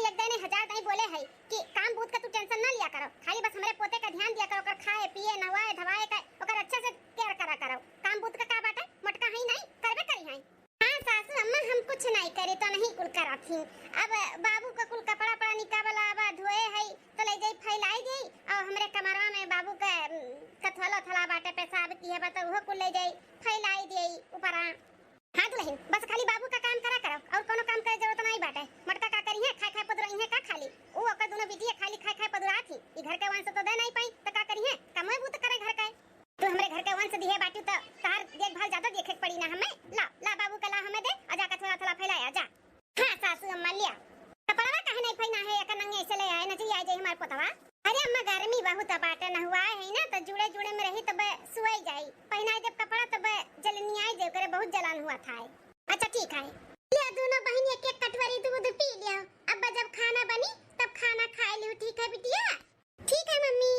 एक दिन 1000 नहीं बोले है कि काम बूत का तू टेंशन ना लिया करो, खाली बस हमारे पोते का ध्यान दिया करो, ओकर खाए पिए नवाए धवाए का ओकर अच्छे से केयर करा करो। काम बूत का बाटे मटका है नहीं करबे करी है। हां सासू अम्मा हम कुछ नहीं करे तो नहीं कुल कराथी। अब बाबू का कुल कपड़ा पड़ा निकावला बा धोए है तो ले जाई फैलाई दे और हमरे कमरवा में बाबू का कथवाला थला बाटे पेशाब की है बा तो वो कुल ले जाई फैलाई दे ऊपर। हां दुल्हन बस खाली बाबू का काम करा करो और कोनो काम करे जरूरत नहीं बाटे। मटका का करी है खाए खाए पदुरई है का खाली ओ ओकर दोनों बिटिया खाली खाए खाए पदुरा थी। ई घर के वंश तो दे नहीं पाई त का करी है कमई बूत करे घर का। तू हमरे घर के वंश दिए बाटू तो तार देखभाल ज्यादा देखे पड़ी ना हमें। ला ला बाबू का ला हमें दे आजा का थोड़ा थोड़ा फैलाया जा। हां सासू अम्मा लिया कपड़ा कहे नहीं फैना है एक नंगे ऐसे ले आए न जी आ जाए हमार पोतवा। अरे अम्मा गर्मी बहुत बाटे न हुआ है ना तो जुड़े जुड़े में रही तब सुई जाई पहनाई जब कपड़ा तब जलनी आई जे करे बहुत जलन हुआ था। अच्छा ठीक है लिया दोनों बहन एक एक कटोरी दूध पी लिया। अब जब खाना बनी तब खाना खा लियो ठीक है बिटिया। ठीक है मम्मी।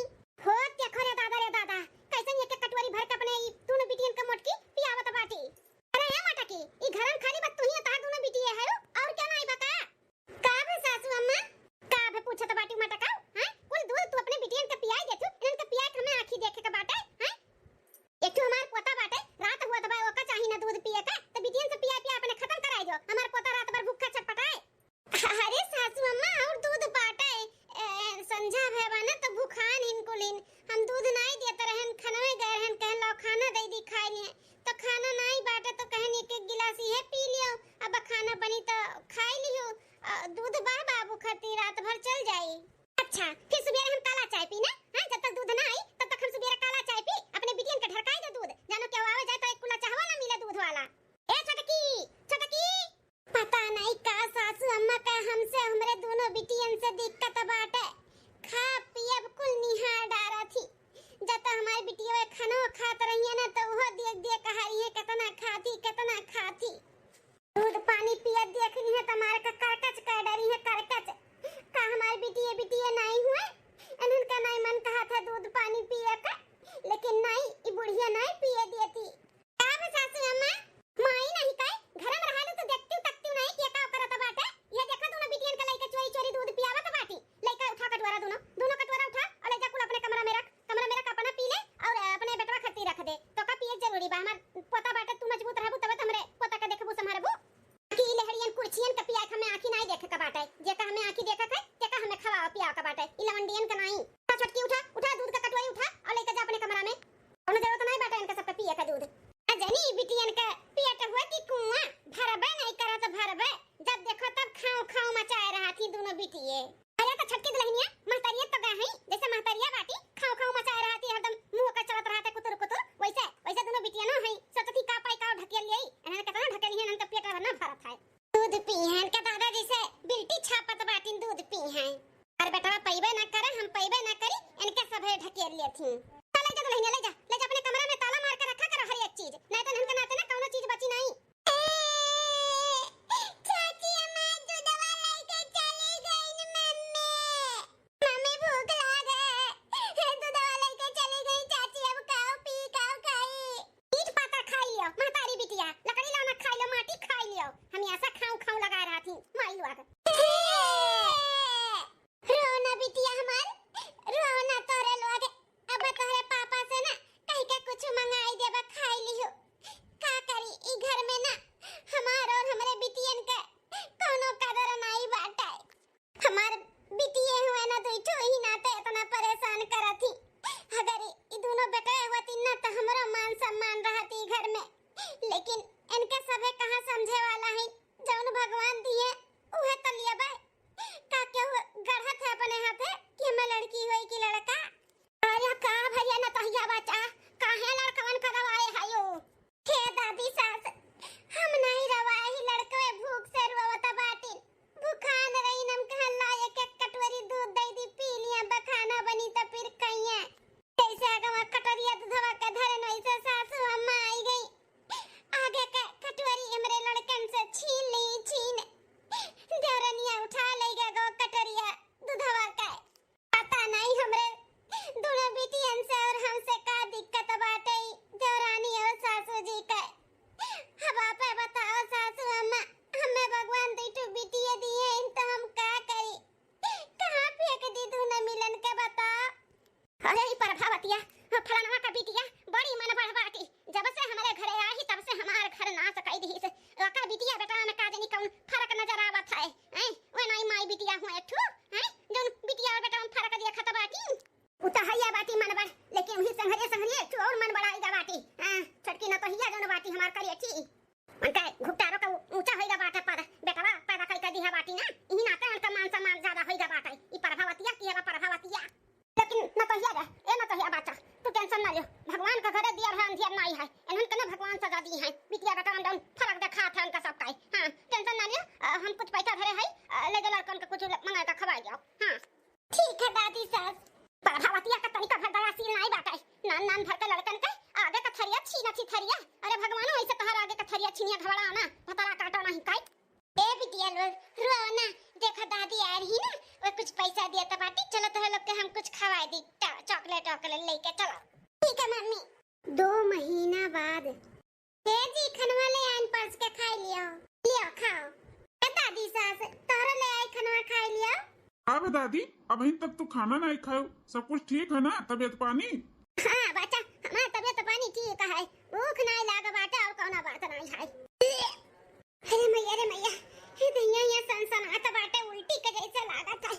हो देखो रे दादा कैसे एक एक कटोरी भर के अपने दोनों बिटियन का मोटकी पियावत बाटी। अरे ये माटा की ई घर में खाली बस तू ही तार दोनों बिटिया है और क्या नहीं बता का है सासू अम्मा का है पूछत बाटी माटा का हैं कुल दूध तू अपने बिटियन के पियाई देथु इनन के पियाई हमें आंखी देखे के बाटे हैं। एक तो हमार पोता बाटे रात हुआ दबा ओका चाही ना दूध पिए का तो बिटियन से पिया पिया अपने खत्म कराई जो हमार पोता रात भर भूखा छटपटाए। अरे सासू अम्मा और दूध बाटे संझा भेवा ना तो भूखान इनको लिन हम दूध नहीं देते रहन खाना गए रहन कहन लो खाना दे दी खाई लिए तो खाना नहीं बाटे तो कहन एक एक गिलास ही है पी लियो। अब खाना बनी तो खाई लियो दूध बा बाबू खाती रात भर चल जाई। अच्छा फिर सुबह हम काला चाय पीना हां जब तक दूध ना आई तब तक हम सुबह काला चाय पी अपने बिटियन के ढरकाई दे दूध जानो क्या आवे जाए तो एक कुला चाहवा ना मिले दूध वाला। ए छटकी पता नहीं का सासू अम्मा का हमसे हमरे दोनों बिटियन से दिक्कत बाटे खा पिए कुल निहार डारा थी जब हमारी बिटिया खाना खात रही है ना तो वो देख देख कहाई है कितना खाती दूध पानी पिया देख रही है तुम्हारे का करकच कर डरी है करकच का हमारी बिटिया नहीं हुए इन्हन का नहीं मन कहा था दूध पानी पिए का लेकिन नहीं ई बुढ़िया नहीं पिए देती। का है सासू अम्मा माई नहीं काई घर में रहलो तो देखती तकती नहीं कि का करत बाटे। ये देखा दोनों बिटियन का लइका चोरी चोरी दूध पियावत बाटी लइका उठा कटवारा दोनों कटवारा उठा और ले जा कुल अपने कमरा में रख अपना पी ले और अपने बेटवा खत्ती रख दे तो का पिए जरूरी बा हमार पोता बाटे तू मजबूत रहबू तब हमरे पोता का देखबू संभारबू की लहड़ियन कुर्सियन का पिया हमें आंखी नहीं देखे का बाटे जे का हमें आंखी देखा है ते का हमें खवा पिया का बाटे ई लवंडियन का नहीं। छोटकी उठा दूध का कटोरी उठा और लेके जा अपने कमरा में उन्हें जरूरत नहीं बाटे इनका सबका पिए का दूध। अजनी बिटियन का पिया तो हुआ कि कुआं भरबे नहीं करा तो भरबे जब देखो तब खाओ मचाए रहा थी दोनों बिटिए। अरे तो छटकी दुल्हनिया महतरिया तो गई जैसे महतरिया बाटी खाओ मचाए रहा थी हरदम मुंह का चलत रहा था कुतुर वैसे दोनों बिटिया न है सोचती का पाई का ढकेल लिई एहन कितना ढकेली है न तो पेट भरना भरत है दूध पी है इनका दादाजी से बिल्टी छापत बाटी दूध पी है और बेटा पईबे ना करे हम पईबे ना करी इनके सब ढकेल लिए थी। ले जा दुल्हनिया ले जा अपने कमरा में ताला मार के रखा करो हर एक चीज नहीं तो इनके नाते ना कोनो चीज बची नहीं। चाची अम्मा दूध वाला लेके चली गई मम्मी भूख लगा है दूध वाला लेके चली गई चाची अब खाई ईट पाता खाई लियो महतारी बिटिया लकड़ी लाना खाई लो माटी खाई लियो हम ऐसा खाऊं लगा रहा थी माई लुआ रोना बिटिया हमार रोना तोरे लोग अब तोरे पापा से ना कहीं के कुछ मंगाई देबा खाई लियो का आ जाओ। हां ठीक है दादी सास। प्रभावतिया का तनिका भर दया सील नहीं बाटे। नान भर के लड़कन के आगे का थरिया छीना छी थरिया। अरे भगवान ऐसे तहर आगे का थरिया छीनिया घबरा ना पतरा काटो नहीं काई। ए बिटिया लोग रो ना, देखो दादी आ रही ना, वो कुछ पैसा दिया था बाटी, चलो तो लोग के हम कुछ खवा दी, चॉकलेट लेके चलो। ठीक है मम्मी। 2 महीना बाद जी खनवा ले आइन पर्स के खाई लियो खाओ। दादी सास तोरो ले आई खनवा खाई लियो। अब दादी अभी तक तू खाना नहीं खाओ, सब कुछ ठीक है ना? तबीयत पानी? हाँ बच्चा हमार तबीयत पानी ठीक है, भूख नहीं लागा बाटा और कौना बात नहीं है। अरे मैया ये दहिया ये सनसनाता बाटे, उल्टी के जैसे लागत है।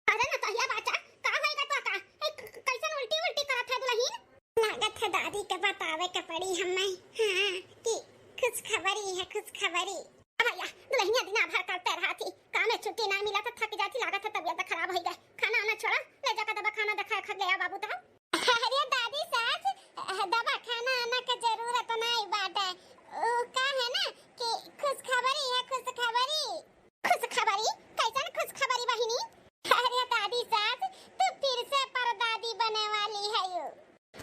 अरे ना तहिया बाटा का होएगा तो का कैसन उल्टी करत है दुल्हन? लागत है दादी के बतावे के पड़ी हमें। हां कि खुशखबरी है खुशखबरी। भैया दुल्हनिया दिना भर करते रहती, काम में छुट्टी नहीं मिला तो थक जाती, लागत है तबीयत खराब हो गई। खाना आना छोड़ा, ले जाकर दवा खाना दिखा खा गया बाबू तो। अरे दादी सास दवा खाना आना की जरूरत नहीं बाटे, का है ना कि खुशखबरी है खुशखबरी। खुशखबरी कैसन खुशखबरी बहिनी? अरे दादी सास तू फिर से परदादी बने वाली है यो।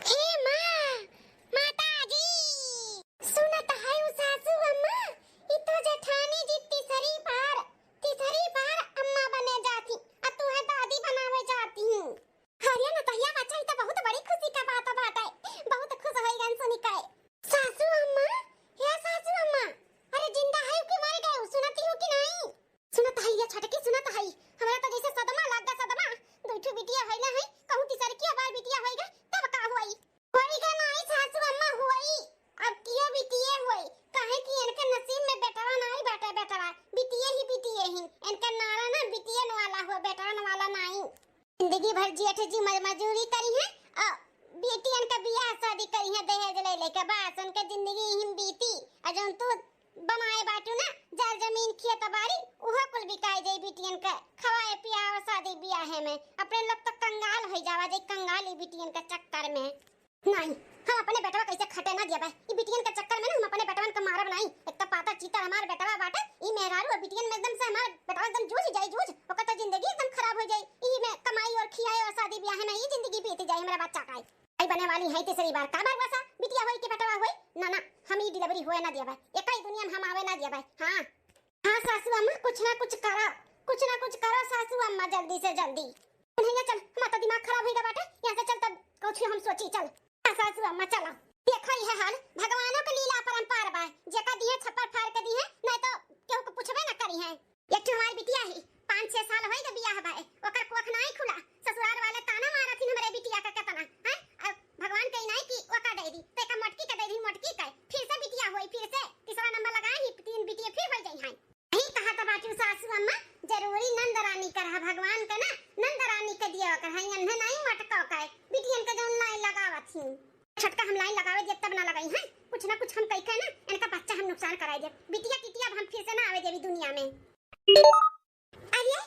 हे माँ माताजी सुनत है सासू अम्मा, इतो जेठानी जी तीसरी बार अम्मा बने जाती और तू है दादी बनावे जाती हूँ। हरिया न तहिया बच्चा ई तो बहुत बड़ी खुशी का बात बाटे, बहुत खुश होई गन सुनी के। सासू अम्मा या सासू अम्मा, अरे जिंदा है कि मर गए सुनती हो कि नहीं? सुनत है ये छटकी सुनत है, हमरा तो जैसे सदमा लग गया सदमा। दूठू बिटिया होइले है, कहूं तीसर की बार बिटिया होइगा तब का होइगा नहीं सासू अम्मा होई, अब कियो बिटिया होई, काहे कि इनके नसीब में बेटवा नहीं बाटे, बेटवा बिटिया ही इनका नारा ना बिटियन वाला हो, बेटवन वाला नहीं। जिंदगी भर जेठ जी मजदूरी करी है और बेटियन का बियाह शादी करी है दहेज ले लेके, बस उनके जिंदगी ही बीती। और जौन तू बनाए बाटू ना जल जमीन खेत बाड़ी उहा कुल बिकाई जाई बिटियन का, खवाए पियावे शादी बियाह में। अपने लोग तो कंगाल हो जावा जाई, कंगाली बिटियन के चक्कर में। नहीं हम अपने बेटवा कैसे खटे ना दिया ई बिटियन के चक्कर में ना हम अपने बेटवन को मारब नहीं। एक तो पाता चीता हमार बेटवा बाटे, ई मेहरारू बिटियन में एकदम से हमार बेटवा एकदम जूझ ओकर तो जिंदगी एकदम खराब हो जाई। ई में कमाई और खियाए और शादी ब्याह में ई जिंदगी बीत जाई हमरा बच्चा का। आई बने वाली है तीसरी बार का बार वसा बिटिया होई के बेटवा होई ना हम ई डिलीवरी होए ना दिया एकई दुनिया में हम आवे ना दिया। हां सासू अम्मा कुछ ना कुछ करो सासू अम्मा जल्दी से जल्दी। नहीं चल हमारा दिमाग खराब हो गया बाटे, यहां से चल तब कुछ हम सोची चल। सासू अम्मा चलो देखो ये हाल भगवानों के लीला परंपार बा, जेका दिए छप्पर फाड़ के दिए नहीं तो केहू को पूछबे ना करी है। एक तो हमारी बिटिया ही 5-6 साल होई के बियाह बा, ओकर कोख नहीं खुला, ससुराल वाले ताना मारथिन हमरे बिटिया का केतना हैं। अब भगवान कही नहीं कि ओका दे दी तो का मटकी का दे दी, मटकी का फिर से बिटिया होई, फिर से तीसरा नंबर लगाई ही 3 बिटिया फिर हो जाई हैं। यही कहा था बाटू सासू अम्मा जरूरी नंद रानी कर भगवान का ना, नंद रानी के दिया कर है अंधे नहीं मटका का बिटियन के जौन लाई लगावत ही छटका हम लाइन लगावे दे तब ना लगाई हैं, कुछ ना कुछ हम कह के ना इनका बच्चा हम नुकसान कराई दे, बिटिया टिटिया हम फिर से ना आवे देवी दुनिया में। अरे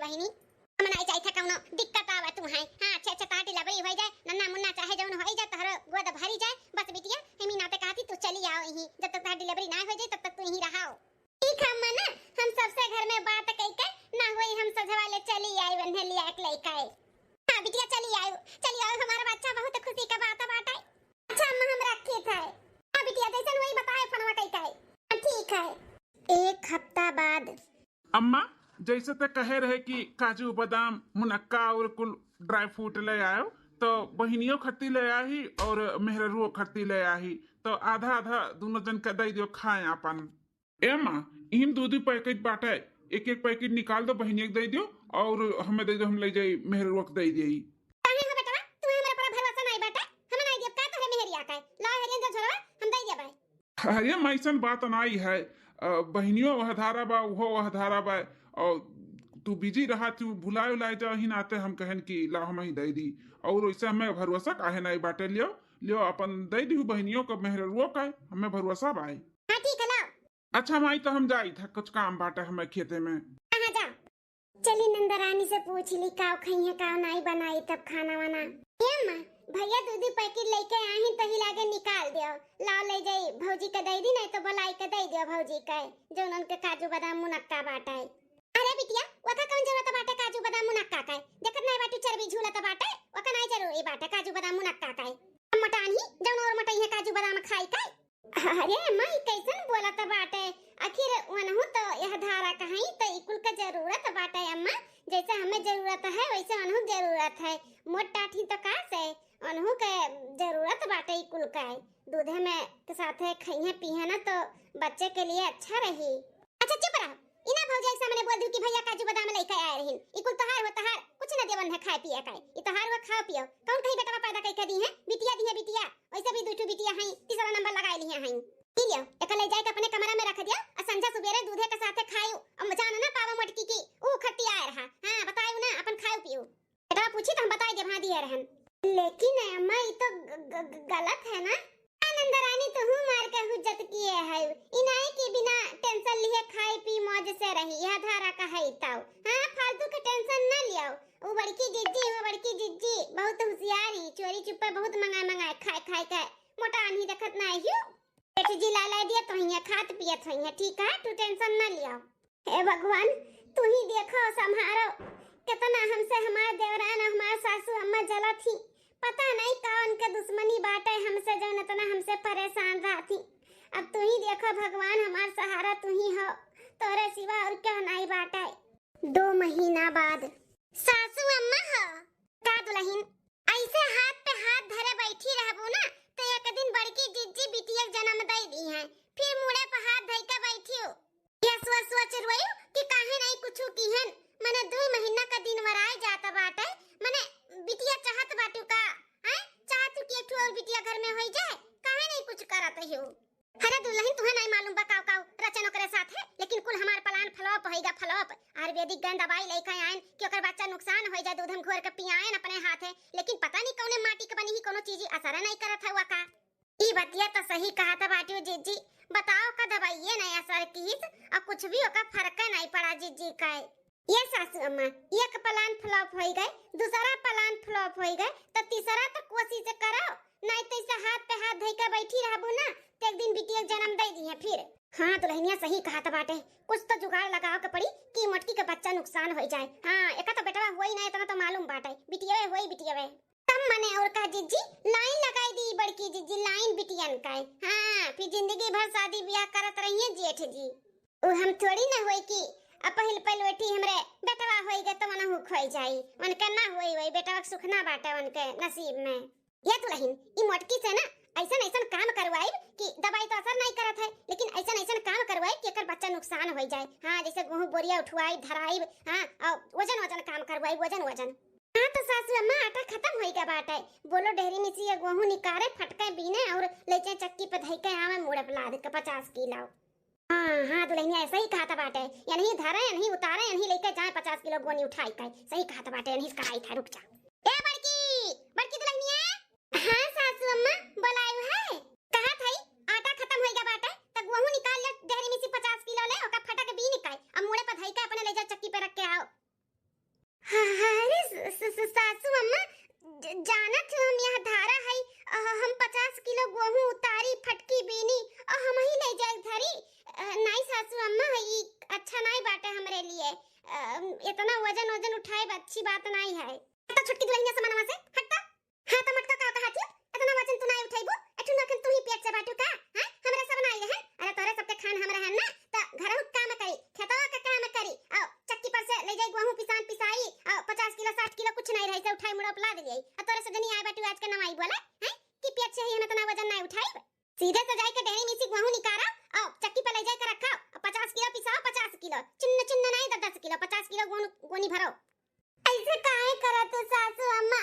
दुल्हनी हम नहीं चाहते कौनो दिक्कत आवे तू है। हां अच्छे अच्छे ताटी लबड़ी हो जाए नन्ना मुन्ना चाहे जौन हो जाए तहर गोद भरी जाए बस बिटिया हेमी नाते कहती तू चली आओ यहीं जब तक तार डिलीवरी ना हो जाए तब तक तू यहीं रहो। ठीक है अम्मा ना हम सबसे घर में बात कई के ना होई हम सजवा ले चली आई बन्हे लिया एक लइका है। हां बिटिया चली आओ हमारा बच्चा बहुत खुशी का बात बाटे। अच्छा अम्मा हम रखे थे। हां बिटिया जैसन वही बताए फनवा कई का ठीक है। एक हफ्ता बाद अम्मा जैसे तो कहे रहे कि काजू बादाम मुनक्का और कुल ड्राई फ्रूट ले आयो तो बहनियों खट्टी ले आई और मेहरुओ खट्टी ले आई तो आधा आधा दोनों जन के दे दियो खाए अपन। ए माँ इम दो पैकेट बाटे एक एक पैकेट निकाल दो बहनियों को दे दियो और हमें दे दो हम ले जाई मेहरुओ को दे दी। काहे हो बेटा तू हमरा पर भरोसा नहीं बाटे हम नहीं देब का तोरे मेहरिया का ला हरियन जो झरवा हम दे देबै। अरे मैसन बात नहीं है बहनियों वह धारा बा वो वह धारा बा और तू बिजी रहा तू भुलाए उलाए जा ही नाते हम कहन कि ला हम ही दे दी और वैसे हमें भरोसा काहे नहीं बाटे लियो लियो अपन दे दी बहनियों का मेहरुओ का हमें भरोसा बाई। हां ठीक है लाओ। अच्छा माई तो हम जाई था कुछ काम बाटे हमें खेते में। कहां जा चली नंदरानी से पूछ ली काव खई है काव नहीं बनाई तब खाना वाना। ए मां भैया दूध पैकेट लेके आए हैं तो ही लागे निकाल दियो लाओ ले जाई भौजी के दे दी नहीं तो बलाई के दे दियो भौजी के जो उनके काजू बादाम मुनक्का बाटे। अरे बिटिया वका कौन जरूरत बाटे काजू बादाम मुनक्का का देखत नहीं बाटू चरबी झूलत बाटे वका नहीं जरूरी बाटे काजू बादाम मुनक्का का मटानी जौन और मटई है काजू बादाम खाई का। अरे माई कैसन बोलत बाटे आखिर वनहु तो यह धारा कहीं तो इकुल का जरूरत बाटे अम्मा जैसे हमें जरूरत है वैसे वनहु जरूरत है मोटा ठी तो का से वनहु के जरूरत बाटे इकुल का दूध में के साथे खइए पीए ना तो बच्चे के लिए अच्छा रही। अच्छा चुप रहो इना भौजा के सामने बोल दू कि भैया काजू बादाम लेके आए रहिन इकुल तोहार हो तोहार कुछ न देवन है खाए पिए का ई तोहार हो खाओ पियो कौन कहीं बेटा पैदा कई के दी है बिटिया दी है बिटिया वैसे भी दुठू बिटिया है तीसरा नंबर लगाई ली है पी लियो एक ले जाके अपने कमरा में रख दिया और संझा सुबेरे दूधे के साथे खायो और जान ना पावा मटकी की ऊ खट्टी आए रहा। हां बतायो ना अपन खाओ पियो बेटा पूछी तो हम बताई दे हां दिए रहन लेकिन अम्मा ई तो गलत है ना। आनंदरानी तो हूं मार के हुज्जत किए है इनाई के बिना टेंशन लिए खाई पी मौज से रही यह धारा का है ताऊ। हां फालतू के टेंशन ना लियो वो बड़की जिज्जी बहुत होशियारी चोरी चुप्पे बहुत मंगाए खाए के मोटा नहीं देखत ना हियो पेट जी ला दिया तो हिया खात पियत है ठीक है तू टेंशन ना लियो। हे भगवान तू ही देखो संभारो कितना हमसे हमारे देवरान हमारे सासू अम्मा जला थी पता नहीं कौन के दुश्मनी बाटे हमसे जो इतना हमसे परेशान रहती अब तू ही देखो भगवान हमार सहारा तू ही हो तोरे सिवा और क्या नहीं बाटे। 2 महीना बाद सासू अम्मा हो का दुल्हन ऐसे हाथ पे हाथ धरे बैठी रहबो ना तो एक दिन बड़की जिज्जी बिटिया जन्म दे दी है फिर मुड़े पे हाथ धइ के बैठी हो ये सोच रोयो कि काहे नहीं कुछु कीहन मने 2 महीना का दिन वराए जाता बाटे मने बिटिया चाहत बाटू का हैं चाहत कि एक और बिटिया घर में होई जाए काहे नहीं कुछ करत हो। अरे दुल्हन तुम्हें नहीं मालूम बा काव रचनो करे साथ है लेकिन कुल हमार प्लान फ्लॉप होइगा फ्लॉप आयुर्वेदिक गन दवाई लेके आएन कि ओकर बच्चा नुकसान हो जाए दूध हम घोर के पियाएन अपने हाथे लेकिन पता नहीं कौने माटी के बनी ही कोनो चीज असर नहीं करत है का ई बतिया तो सही कहा था बाटू जीजी बताओ का दवाई नहीं असर कीस और कुछ भी ओका फर्क नहीं पड़ा जीजी का। ये सासू अम्मा एक प्लान फ्लॉप हो गए दूसरा प्लान फ्लॉप हो गए तो तीसरा तो कोशिश करो नहीं तो इसे हाथ पे हाथ धइ के बैठी रहबो ना तो एक दिन बिटिया जन्म दे दी है फिर। हां दुल्हनिया सही कहा था बाटे कुछ तो जुगाड़ लगाओ के पड़ी कि मटकी का बच्चा नुकसान हो जाए। हां एका तो बेटा होई नहीं इतना तो मालूम बाटे बिटिया होई बिटिया तब मने और का जीजी लाइन लगाई दी बड़की जीजी लाइन बिटियन का। हां फिर जिंदगी भर शादी ब्याह करत रहिए जेठ जी ओ हम थोड़ी ना होई कि पहिल बेटी हमरे बेटवा होई गए तो मना हुक होई जाई उनके ना होई बेटवा के सुख ना बाटे उनके नसीब में। ये दुल्हन ई मोटकी से ना ऐसा काम करवाई कि दवाई तो असर नहीं करत है लेकिन ऐसा काम करवाई कि एकर बच्चा नुकसान हो जाए। हां जैसे गेहूं बोरिया उठवाई धराई हां और वजन काम करवाई वजन। हां तो सासू अम्मा आटा खत्म होई गया बाटे बोलो डेहरी में से गेहूं निकाले फटके बीने और लेचे चक्की पे धइ के आवे मुड़े लाद के 50 किलो। हां दुल्हनिया ऐसा ही कहा था बाटे या नहीं धरे या नहीं उतारे या नहीं लेके जाए 50 किलो गोनी उठाई का सही कहा था बाटे नहीं कराई था रुक जा। ए बड़की दुल्हनिया। हां सासू अम्मा बुलायु है कहा थई आटा खत्म होई गया बाटे त गेहूं निकाल ले डेहरी में से 50 किलो ले ओका फटा के बी निकाल अब मुड़े पे धइ के अपने ले जा चक्की पे रख के आओ। इतना वजन वजन उठाए अच्छी बात नहीं है। तो छोटकी दुल्हनिया से मनवा से हटता। हां तो मटका का कहती इतना वजन तू नहीं उठाइबो एठु नखन तू ही पेट से बाटू का हैं हमरा सब नहीं रहन। अरे तोरे सबके खान हम रहन ना त घरहु काम करी खेतवा का काम करी औ चक्की पर से ले जाई गेहूं पिसाई औ 50 किलो 60 किलो कुछ नहीं रही से उठाई मुड़ा पला देई। आ तोरे से जनी आए बाटू आज के नवाई बोला हैं कि पेट से ही हम इतना वजन नहीं उठाई। सीधे से जाई के डेरी में से गेहूं निकारा औ चक्की पर ले जाई के रखा 50 किलो पिसाओ 50 किलो चिन्न चिन्न नहीं 10 किलो 50 किलो गोनी भरो। ऐसे काहे करत सासू अम्मा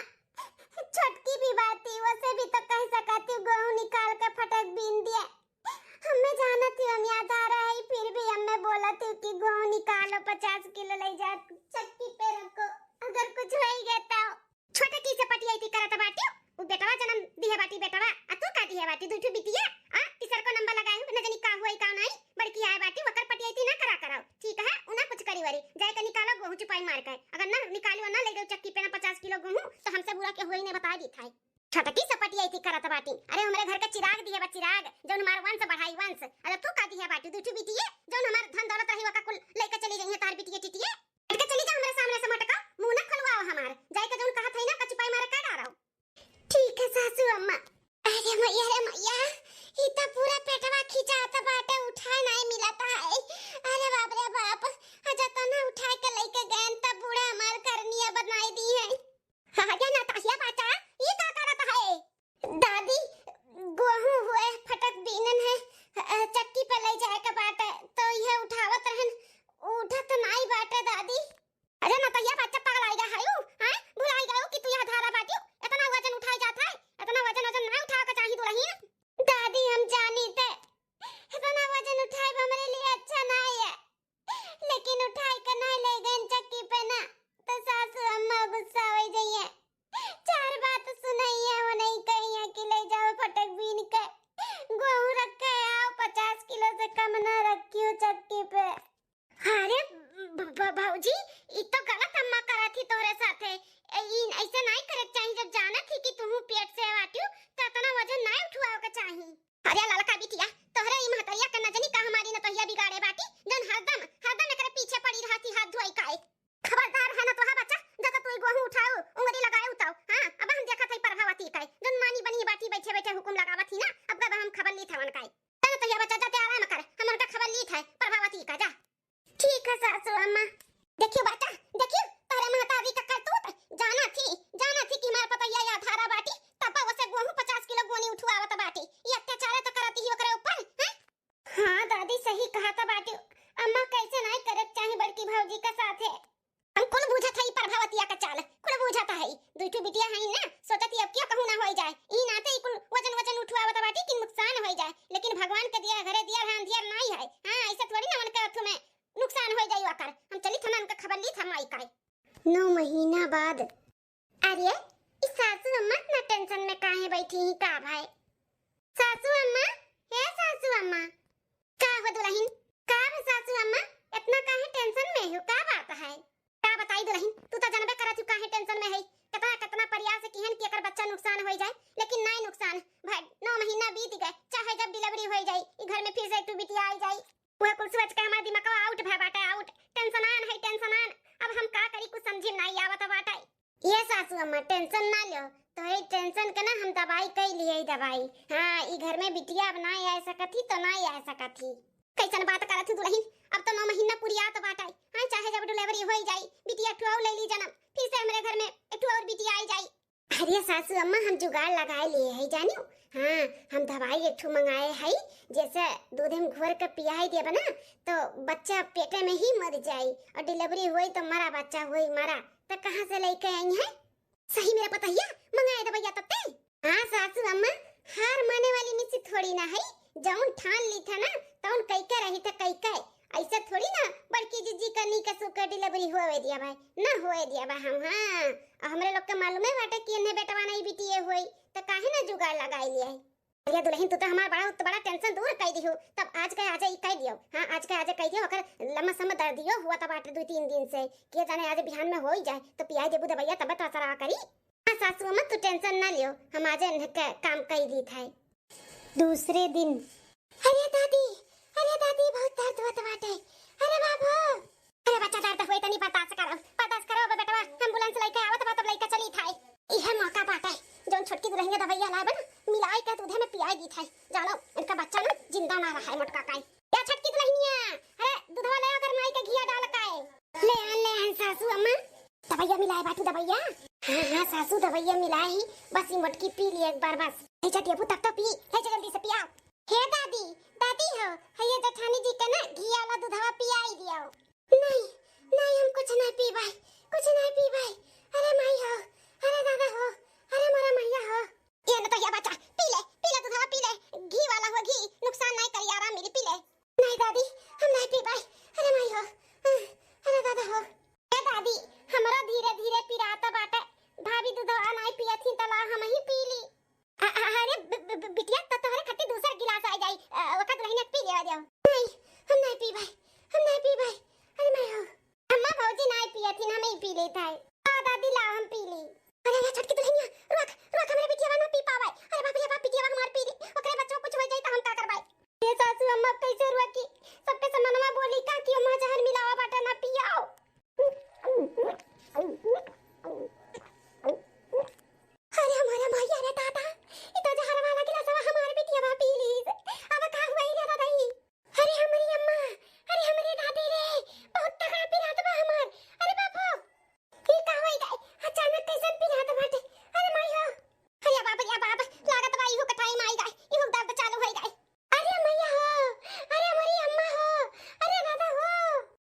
छोटकी भी बाती वैसे भी तो कह सकती गेहूं निकाल के फटक बीन दिए। हमें जाना थी हम याद आ रहा है फिर भी हमें बोला थी कि गेहूं निकालो 50 किलो ले जा चक्की पे रखो अगर कुछ हो गया तो। छोटे की से पटिया थी करत बाटी वो बेटवा जन्म दिए बाटी बेटवा आ तू का दिए बाटी दुठू बिटिया आ तीसर को नंबर लगाए न जनी का होई का नहीं बड़की आए बाटी वकर पटिया थी ना करा कराओ ठीक है उना कुछ करी वरी जाए के निकालो गेहूं चुपाई मार के अगर ना निकालियो ना ले गयो चक्की पे ना 50 किलो गेहूं तो हमसे बुरा के होई ने बता दी था। छोटकी से पटिया थी करत बाटी अरे हमरे घर का चिराग दिए बा चिराग जौन हमार वंश बढ़ाई वंश। अरे तू का दिए बाटी दुठू बिटिया जौन हमार धन दौलत रही वका कुल लेके चली जाई है तार बिटिया टिटिया के चली जा हमरे सामने से मटका मुंह ना खुलवाओ हमार जाए के जौन कहा थई ना कचुपाई मार के डारो। ठीक है सासू अम्मा। अरे मैया ई तो पूरा पेटवा खिंचाता बाटे उठा नहीं मिलता है। अरे बाप रे बाप अजा तो ना उठा के लेके गए त बूढ़ा हमार करनिया बनाई दी है। आजा ना ताहिया बाटा ये का करत है दादी गेहूं हुए फटक बीनन है चक्की पे ले जाए के बाटे तो ये उठावत रहन उठत नहीं बाटे दादी। अरे ना ताहिया बाटा पागल आएगा हायो हैं भुलाई गयो कि तू यहां धारा बाटी इतना वजन उठाई जाता है इतना वजन ना उठा के चाहिए दुल्हन। दादी हम जानी थे इतना वजन उठाए हमारे लिए अच्छा नहीं है लेकिन उठाई के नहीं ले गए चक्की पे ना तो सासू अम्मा गुस्सा हो जाइए। चार बात सुनाइए वो नहीं कही है कि ले जाओ फटक बीन के गेहूं रख के आओ 50 किलो से कम ना रखियो चक्की पे। अरे भाऊजी ये तो गलत अम्मा करा थी तोरे साथे ऐसे नहीं करे चाहिए जब जाना थी कि तुम पेट से आवाटियो तो इतना वजन नहीं उठवाओ के चाहिए। अरे ललका बिटिया तोहरे ई महतरिया के नजनी का हमारी न तोहिया बिगाड़े बाटी जन हरदम एकरे पीछे पड़ी रहती हाथ धोई काए। खबरदार है ना तोहा बच्चा जब तू गेहूं उठाओ उंगली लगाए उताओ हां अब हम देखत है प्रभावती काए जन मानी बनी बाटी बैठे बैठे हुकुम लगावत थी ना अब हम खबर ली था वन काए तने तोहिया बच्चा जाते आराम कर हम उनका खबर ली था प्रभावती का जा। ठीक है सासू अम्मा। देखियो बेटा देखियो तारे महतारी का करतूत जाना थी कि हमारे पतैया या धारा बाटी तब वसे गेहूं 50 किलो गोनी उठवावत बाटी ये अत्याचार तो करती ही ओकरे ऊपर हैं। हां दादी सही कहा था बाटी अम्मा कैसे नहीं करे चाहे बड़की भौजी का साथ है हम कुल बुझत है प्रभावतिया का चाल कुल बुझत है दुइटू बिटिया है ना सोचती अब क्यों कहूं ना हो जाए ई नाते कुल वजन उठवावत बाटी कि नुकसान हो जाए लेकिन भगवान के दिया घरे दिया है अंधियार नहीं है। हां ऐसे थोड़ी ना उनका अथु में नुकसान हो जाई वाकर हम चली थना उनका खबर ली था माई का 9 महीना बाद। अरे इस सासू अम्मा इतना टेंशन में काहे बैठी ही का भाई सासू अम्मा हे सासू अम्मा का हो दुल्हन का है सासू अम्मा इतना काहे टेंशन में हो का बात है का बताई दुल्हन तू तो जानबे करत तू काहे टेंशन में है कितना प्रयास किहन कि अगर बच्चा नुकसान हो जाए लेकिन नहीं नुकसान भाई 9 महीना बीत गए चाहे जब डिलीवरी हो जाए ई घर में फिर से तू बिटिया आ जाए वो कुल सोच के हमारा दिमाग आउट भे बाटा आउट टेंशन आन अब हम का करी कुछ समझ नहीं आवत बाटा। ये सासू अम्मा टेंशन ना लो तो ये टेंशन के ना हम दवाई कई लिए दवाई। हां ई घर में बिटिया अब ना आ सकती तो ना आ सकती कैसन बात करत थी दुल्हन अब तो 9 महीना पूरी आत बाटा हां चाहे जब डिलीवरी हो जाए बिटिया ठुआ ले ली जन्म फिर से हमारे घर में एक और बिटिया आ जाए। अरे सासू अम्मा हम जुगाड़ लगाए लिए है जानियो हाँ हम दवाई एक मंगाए है जैसे दूध में घोर के पियाई देबा ना तो बच्चा पेटे में ही मर जाए और डिलीवरी हुई तो मरा बच्चा हुई मरा तो कहाँ से लेके आई है सही मेरा पता है मंगाए दवाइया तब ते। हाँ सासू अम्मा हार माने वाली मिसी थोड़ी ना है जौन ठान ली था ना तौन कई के रही था कई के ऐसा थोड़ी ना बड़की जीजी करनी का सुकर डिलीवरी होवे दिया भाई ना होए दिया बा हम। हां हमरे लोग के मालूम है बाटे कि ने बेटवा नहीं बिटिए होई तो काहे ना जुगाड़ लगाई लिया है। अरे दुल्हन तू तो हमार बड़ा टेंशन दूर कर दियो तब आज के आजे कह दियो। हां आज के आजे कह दियो अगर लम्बा समय दर्द दियो हुआ तब बाटे 2-3 दिन से के जाने आज बिहान में हो ही जाए तो पियाई देबू दवाइया तब तो असर करी। हां सासू अम्मा तू टेंशन ना लियो हम आज काम कर दी था। दूसरे दिन अरे दादी बहुत दर्द होता बाटे। अरे बाबू अरे बच्चा दर्द होए तनी बर्दाश्त करो बे बेटवा, एम्बुलेंस लेके आवत बा तब लइका चली थाई। इहे मौका बाटे जोन छोटकी दुल्हनिया दवाइया लाए बन मिलाई के दूधे में पियाई दी थाई, जानो इनका बच्चा ना जिंदा ना रहा है मोटका काई। या छोटकी दुल्हनिया, अरे दूधवा ले आकर माई के घिया डाल काए ले आन सासू अम्मा दवाइया मिलाए बाटू दवाइया। हां सासू दवाइया मिलाई, बस ई मोटकी पी ली एक बार बस। हे चटियापू तक तो पी, हे जल्दी से पियाओ। हे दादी हो, हे जेठानी जी के ना घी वाला दूधवा पियाई दियो। नहीं नहीं हम कुछ नहीं पीबाई। अरे माई हो, अरे दादा हो, अरे मोरा मैया हो। ये न तो या बच्चा पी ले दूधवा पी ले, घी वाला हो घी, नुकसान नहीं करी, आराम मिली, पी ले। नहीं दादी हम नहीं पीबाई, अरे माई हो, अरे दादा हो। ए दादी हमरा धीरे धीरे पिराता बाटे, भाभी दूधवा नहीं पियथी तला हम ही पी ली। अरे बिटिया तो तोहरे खट्टी दूसरा गिलास आ जाई, ओका दुल्हनिया पी ले दियो। नहीं हम नहीं पीबाई, अरे मैं हो अम्मा भौजी नहीं पियथी, हम ही पी लेता है। आ दादी ला हम पी ली। अरे ये छोटकी दुल्हनिया रुक हमरे बिटिया ना पी पावे। अरे बाप रे बाप, बिटिया हमार पी ली, ओकरे बच्चों कुछ हो जाई त हम का करबाई। ये सासू अम्मा कैसे रुकी, सबके समानमा बोली का कि अम्मा जहर मिलावा बाटा ना पियाओ। अरे हमारा भैया रे दादा, ई तो जहर वाला गिलास हमार बिटिया बा पी ली। अब का हुई रे दादाई, अरे हमारी अम्मा, अरे हमारी दादी रे बहुत तगड़ा पिरात बा हमार। अरे बापो ई का होई गई, अचानक कैसे पिरात बाटे। अरे माई हो, अरे बाप लागत बा इहो कटाई माई गई, इहो दर्द चालू होई गई। अरे मैया हो, अरे हमारी अम्मा हो, अरे दादा हो,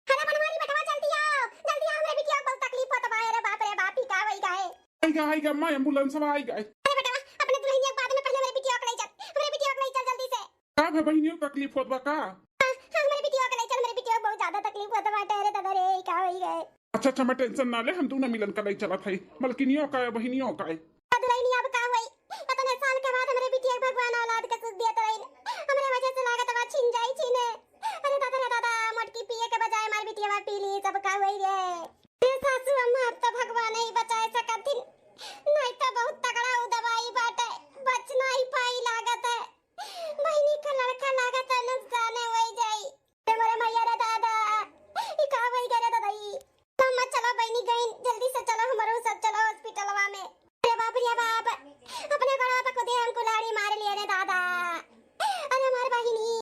अरे बनवारी बेटवा जल्दी आओ हमरे बिटिया को बहुत तकलीफ होत बा। अरे बाप रे बाप, ई का होई गई। आई गई अम्मा, एम्बुलेंस में आई गई। अरे बेटवा अपने दुल्हनिया के बाद में पहले मेरे बिटिया को ले चल, हमरे बिटिया को ले चल जल्दी से। का भे बहनियों तकलीफ होत बा का? हमरे बिटिया को ले चल, मेरे बिटिया को बहुत ज्यादा तकलीफ होत बाटे। अरे दादा रे ई का होई गई। अच्छा मैं टेंशन ना ले, हम दोनों मिलन कर चला था, मलकिनियों का बहनियों का। दुल्हनिया अब का होई, इतने साल के बाद हमरे बिटिया को भगवान औलाद के सुख दिया त रही, हमरे वजह से लागत बा छिन जाई छिने। अरे दादा मोटकी पिए के बजाय हमारी बिटिया पी ली, सब का होई रे। सासू अम्मा अब तो भगवान ही बचा